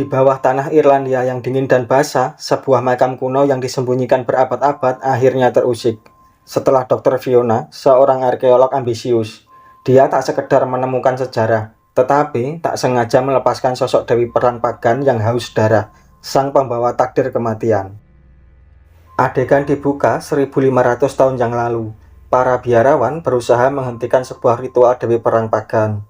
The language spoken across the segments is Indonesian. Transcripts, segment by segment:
Di bawah tanah Irlandia yang dingin dan basah, sebuah makam kuno yang disembunyikan berabad-abad akhirnya terusik. Setelah Dr. Fiona, seorang arkeolog ambisius, dia tak sekedar menemukan sejarah, tetapi tak sengaja melepaskan sosok Dewi Perang Pagan yang haus darah, sang pembawa takdir kematian. Adegan dibuka 1500 tahun yang lalu. Para biarawan berusaha menghentikan sebuah ritual Dewi Perang Pagan.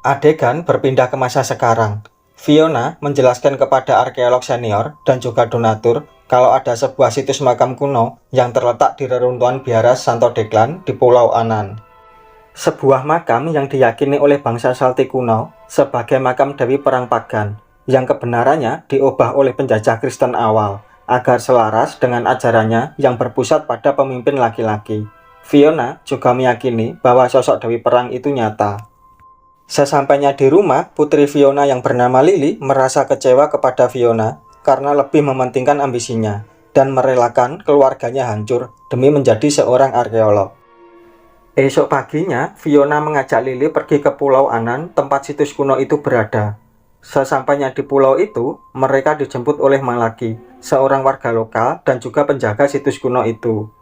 Adegan berpindah ke masa sekarang. Fiona menjelaskan kepada arkeolog senior dan juga donatur kalau ada sebuah situs makam kuno yang terletak di reruntuhan biara Santo Declan di Pulau Anan. Sebuah makam yang diyakini oleh bangsa Celtic kuno sebagai makam Dewi Perang Pagan, yang kebenarannya diubah oleh penjajah Kristen awal agar selaras dengan ajarannya yang berpusat pada pemimpin laki-laki. Fiona juga meyakini bahwa sosok Dewi Perang itu nyata. Sesampainya di rumah, putri Fiona yang bernama Lily merasa kecewa kepada Fiona karena lebih mementingkan ambisinya dan merelakan keluarganya hancur demi menjadi seorang arkeolog. Esok paginya, Fiona mengajak Lily pergi ke Pulau Anan, tempat situs kuno itu berada. Sesampainya di pulau itu, mereka dijemput oleh Malaki, seorang warga lokal dan juga penjaga situs kuno itu.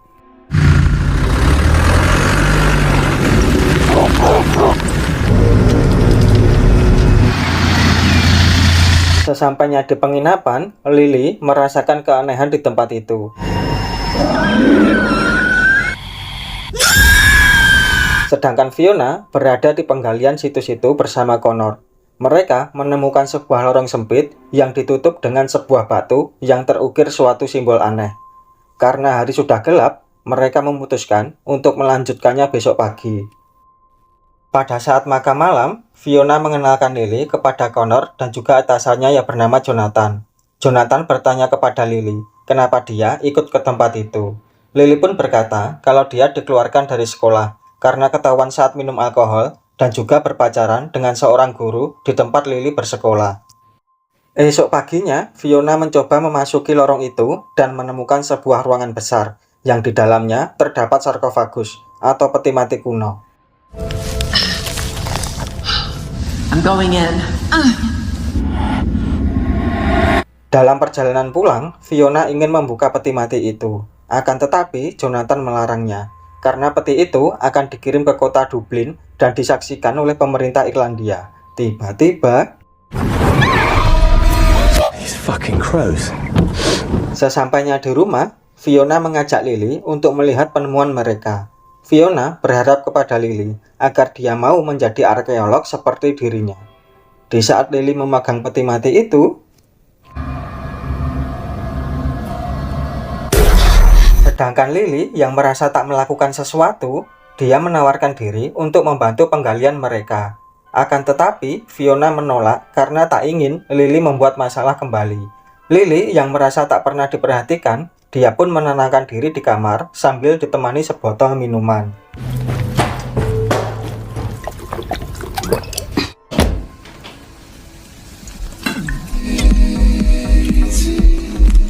Sesampainya di penginapan, Lily merasakan keanehan di tempat itu. Sedangkan Fiona berada di penggalian situs itu bersama Connor. Mereka menemukan sebuah lorong sempit yang ditutup dengan sebuah batu yang terukir suatu simbol aneh. Karena hari sudah gelap, mereka memutuskan untuk melanjutkannya besok pagi. Pada saat makan malam, Fiona mengenalkan Lily kepada Connor dan juga atasannya yang bernama Jonathan. Jonathan bertanya kepada Lily, kenapa dia ikut ke tempat itu. Lily pun berkata kalau dia dikeluarkan dari sekolah karena ketahuan saat minum alkohol dan juga berpacaran dengan seorang guru di tempat Lily bersekolah. Esok paginya, Fiona mencoba memasuki lorong itu dan menemukan sebuah ruangan besar yang di dalamnya terdapat sarkofagus atau peti mati kuno. I'm going in. Dalam perjalanan pulang, Fiona ingin membuka peti mati itu. Akan tetapi, Jonathan melarangnya, karena peti itu akan dikirim ke kota Dublin dan disaksikan oleh pemerintah Irlandia. Tiba-tiba, sesampainya di rumah, Fiona mengajak Lily untuk melihat penemuan mereka. Fiona berharap kepada Lily agar dia mau menjadi arkeolog seperti dirinya. Di saat Lily memegang peti mati itu, sedangkan Lily yang merasa tak melakukan sesuatu, dia menawarkan diri untuk membantu penggalian mereka. Akan tetapi, Fiona menolak karena tak ingin Lily membuat masalah kembali. Lily yang merasa tak pernah diperhatikan, dia pun menenangkan diri di kamar sambil ditemani sebotol minuman.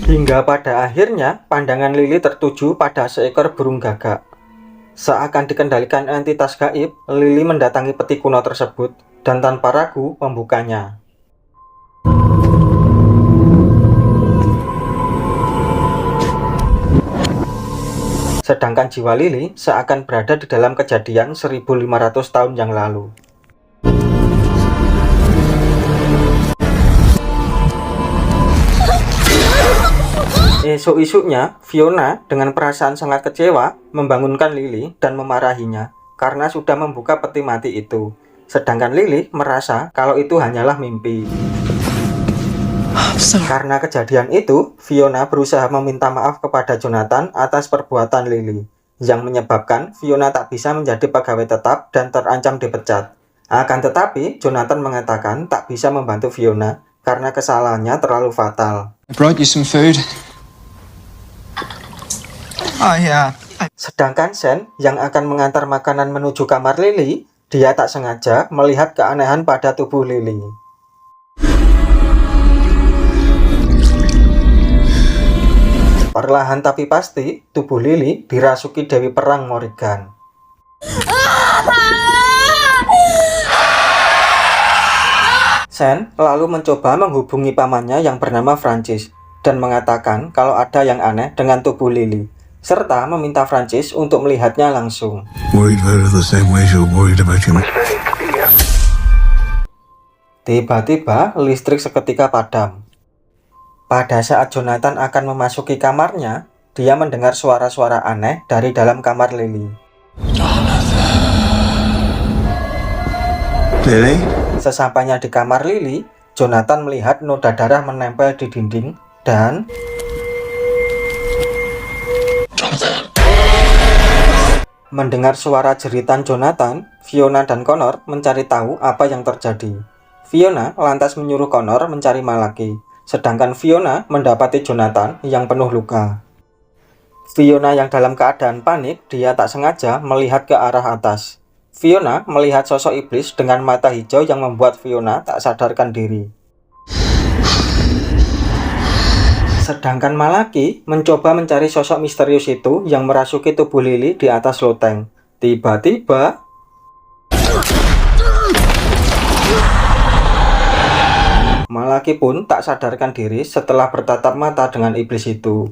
Hingga pada akhirnya, pandangan Lily tertuju pada seekor burung gagak. Seakan dikendalikan entitas gaib, Lily mendatangi peti kuno tersebut dan tanpa ragu membukanya. Sedangkan jiwa Lily seakan berada di dalam kejadian 1500 tahun yang lalu. Esok-esoknya, Fiona dengan perasaan sangat kecewa membangunkan Lily dan memarahinya karena sudah membuka peti mati itu. Sedangkan Lily merasa kalau itu hanyalah mimpi. Karena kejadian itu, Fiona berusaha meminta maaf kepada Jonathan atas perbuatan Lily, yang menyebabkan Fiona tak bisa menjadi pegawai tetap dan terancam dipecat. Akan tetapi, Jonathan mengatakan tak bisa membantu Fiona karena kesalahannya terlalu fatal. I brought you some food. Oh yeah. Sedangkan Sen yang akan mengantar makanan menuju kamar Lily, dia tak sengaja melihat keanehan pada tubuh Lily. Perlahan tapi pasti, tubuh Lily dirasuki Dewi Perang Morrigan. Sen lalu mencoba menghubungi pamannya yang bernama Francis dan mengatakan kalau ada yang aneh dengan tubuh Lily, serta meminta Francis untuk melihatnya langsung. Worried about her the same way you're worried about your... Tiba-tiba listrik seketika padam. Pada saat Jonathan akan memasuki kamarnya, dia mendengar suara-suara aneh dari dalam kamar Lily. Lily? Sesampainya di kamar Lily, Jonathan melihat noda darah menempel di dinding dan mendengar suara jeritan Jonathan. Fiona dan Connor mencari tahu apa yang terjadi. Fiona lantas menyuruh Connor mencari Malaki, sedangkan Fiona mendapati Jonathan yang penuh luka. Fiona yang dalam keadaan panik, dia tak sengaja melihat ke arah atas. Fiona melihat sosok iblis dengan mata hijau yang membuat Fiona tak sadarkan diri. Sedangkan Malaki mencoba mencari sosok misterius itu yang merasuki tubuh Lily di atas loteng. Tiba-tiba Malaki pun tak sadarkan diri setelah bertatap mata dengan iblis itu.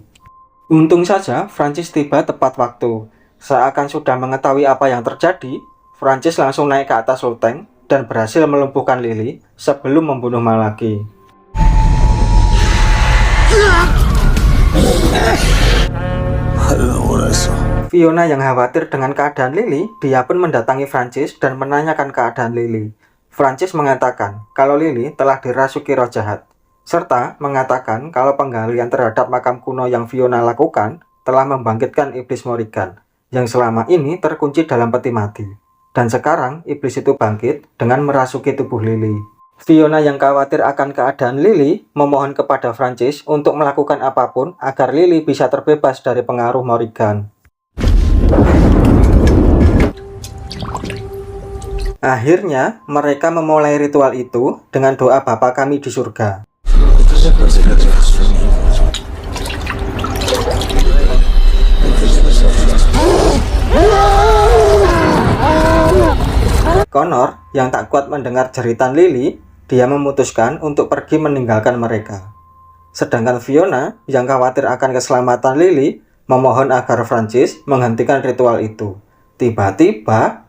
Untung saja Francis tiba tepat waktu. Seakan sudah mengetahui apa yang terjadi, Francis langsung naik ke atas loteng dan berhasil melumpuhkan Lily sebelum membunuh Malaki. Fiona yang khawatir dengan keadaan Lily, dia pun mendatangi Francis dan menanyakan keadaan Lily. Francis mengatakan kalau Lily telah dirasuki roh jahat, serta mengatakan kalau penggalian terhadap makam kuno yang Fiona lakukan telah membangkitkan iblis Morrigan, yang selama ini terkunci dalam peti mati. Dan sekarang iblis itu bangkit dengan merasuki tubuh Lily. Fiona yang khawatir akan keadaan Lily memohon kepada Francis untuk melakukan apapun agar Lily bisa terbebas dari pengaruh Morrigan. Akhirnya mereka memulai ritual itu dengan doa Bapa Kami di surga. Connor yang tak kuat mendengar jeritan Lily, dia memutuskan untuk pergi meninggalkan mereka. Sedangkan Fiona yang khawatir akan keselamatan Lily memohon agar Francis menghentikan ritual itu. Tiba-tiba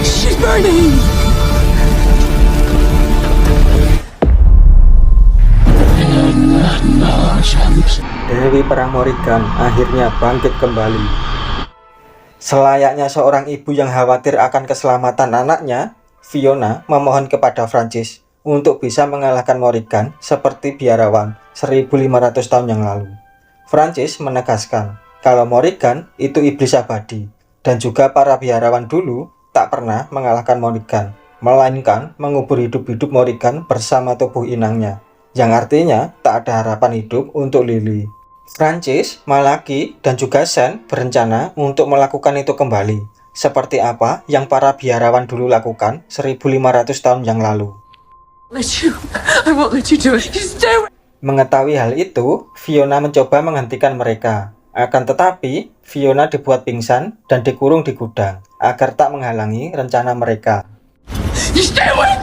She's burning! Dewi Perang Morrigan akhirnya bangkit kembali. Selayaknya seorang ibu yang khawatir akan keselamatan anaknya, Fiona memohon kepada Francis untuk bisa mengalahkan Morrigan seperti biarawan 1500 tahun yang lalu. Francis menegaskan kalau Morrigan itu iblis abadi dan juga para biarawan dulu tak pernah mengalahkan Morrigan, melainkan mengubur hidup-hidup Morrigan bersama tubuh inangnya, yang artinya tak ada harapan hidup untuk Lily. Francis, Malaki, dan juga Sen berencana untuk melakukan itu kembali, seperti apa yang para biarawan dulu lakukan 1500 tahun yang lalu. I won't let you do it. Just do it. Mengetahui hal itu, Fiona mencoba menghentikan mereka. Akan tetapi, Fiona dibuat pingsan dan dikurung di gudang agar tak menghalangi rencana mereka. You stay away!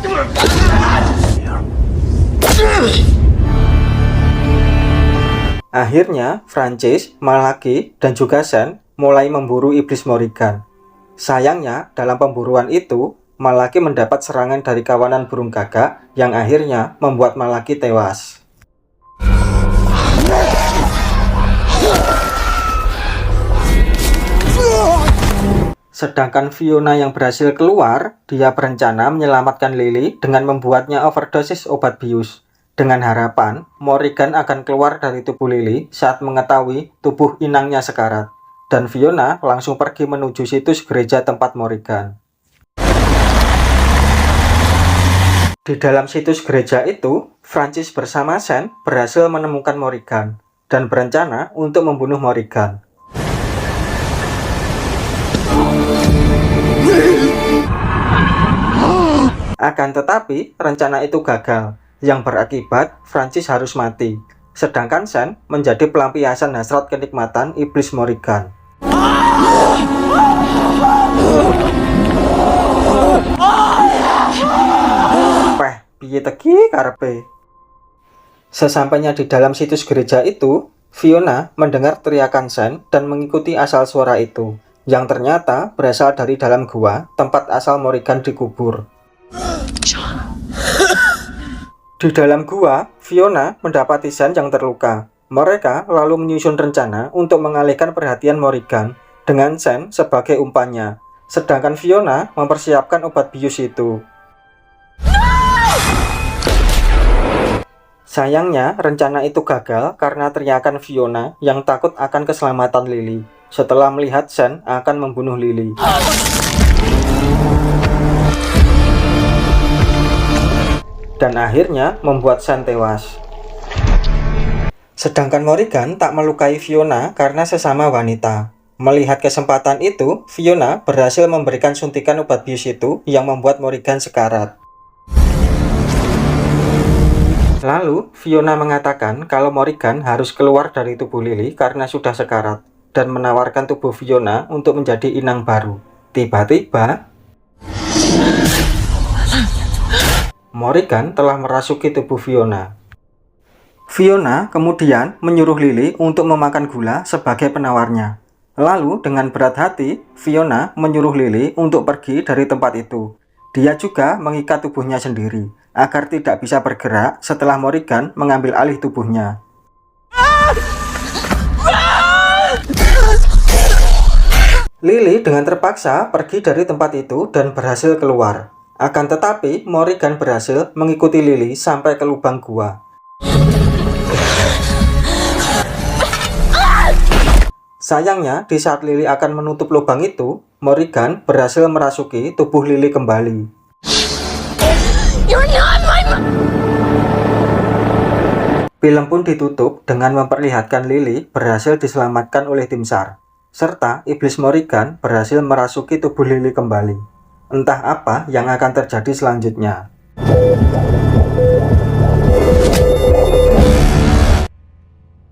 Akhirnya, Francis, Malaki, dan juga Sen mulai memburu iblis Morrigan. Sayangnya, dalam pemburuan itu, Malaki mendapat serangan dari kawanan burung gagak yang akhirnya membuat Malaki tewas. Sedangkan Fiona yang berhasil keluar, dia berencana menyelamatkan Lily dengan membuatnya overdosis obat bius. Dengan harapan, Morrigan akan keluar dari tubuh Lily saat mengetahui tubuh inangnya sekarat. Dan Fiona langsung pergi menuju situs gereja tempat Morrigan. Di dalam situs gereja itu, Francis bersama Sen berhasil menemukan Morrigan dan berencana untuk membunuh Morrigan. Akan tetapi, rencana itu gagal, yang berakibat Francis harus mati, sedangkan Sen menjadi pelampiasan hasrat kenikmatan iblis Morrigan. piye teki karepe. Sesampainya di dalam situs gereja itu, Fiona mendengar teriakan Sean dan mengikuti asal suara itu, yang ternyata berasal dari dalam gua tempat asal Morrigan dikubur. Di dalam gua, Fiona mendapati Sean yang terluka. Mereka lalu menyusun rencana untuk mengalihkan perhatian Morrigan dengan Sean sebagai umpannya, sedangkan Fiona mempersiapkan obat bius itu. Sayangnya, rencana itu gagal karena teriakan Fiona yang takut akan keselamatan Lily setelah melihat Sean akan membunuh Lily. Dan akhirnya membuat Sean tewas. Sedangkan Morrigan tak melukai Fiona karena sesama wanita. Melihat kesempatan itu, Fiona berhasil memberikan suntikan obat bius itu yang membuat Morrigan sekarat. Lalu, Fiona mengatakan kalau Morrigan harus keluar dari tubuh Lily karena sudah sekarat, dan menawarkan tubuh Fiona untuk menjadi inang baru. Tiba-tiba, Morrigan telah merasuki tubuh Fiona. Fiona kemudian menyuruh Lily untuk memakan gula sebagai penawarnya. Lalu, dengan berat hati, Fiona menyuruh Lily untuk pergi dari tempat itu. Dia juga mengikat tubuhnya sendiri, agar tidak bisa bergerak setelah Morrigan mengambil alih tubuhnya. Lily dengan terpaksa pergi dari tempat itu dan berhasil keluar. Akan tetapi, Morrigan berhasil mengikuti Lily sampai ke lubang gua. Sayangnya, di saat Lily akan menutup lubang itu, Morrigan berhasil merasuki tubuh Lily kembali. You're not my mom! Film pun ditutup dengan memperlihatkan Lily berhasil diselamatkan oleh tim SAR, serta iblis Morrigan berhasil merasuki tubuh Lily kembali. Entah apa yang akan terjadi selanjutnya.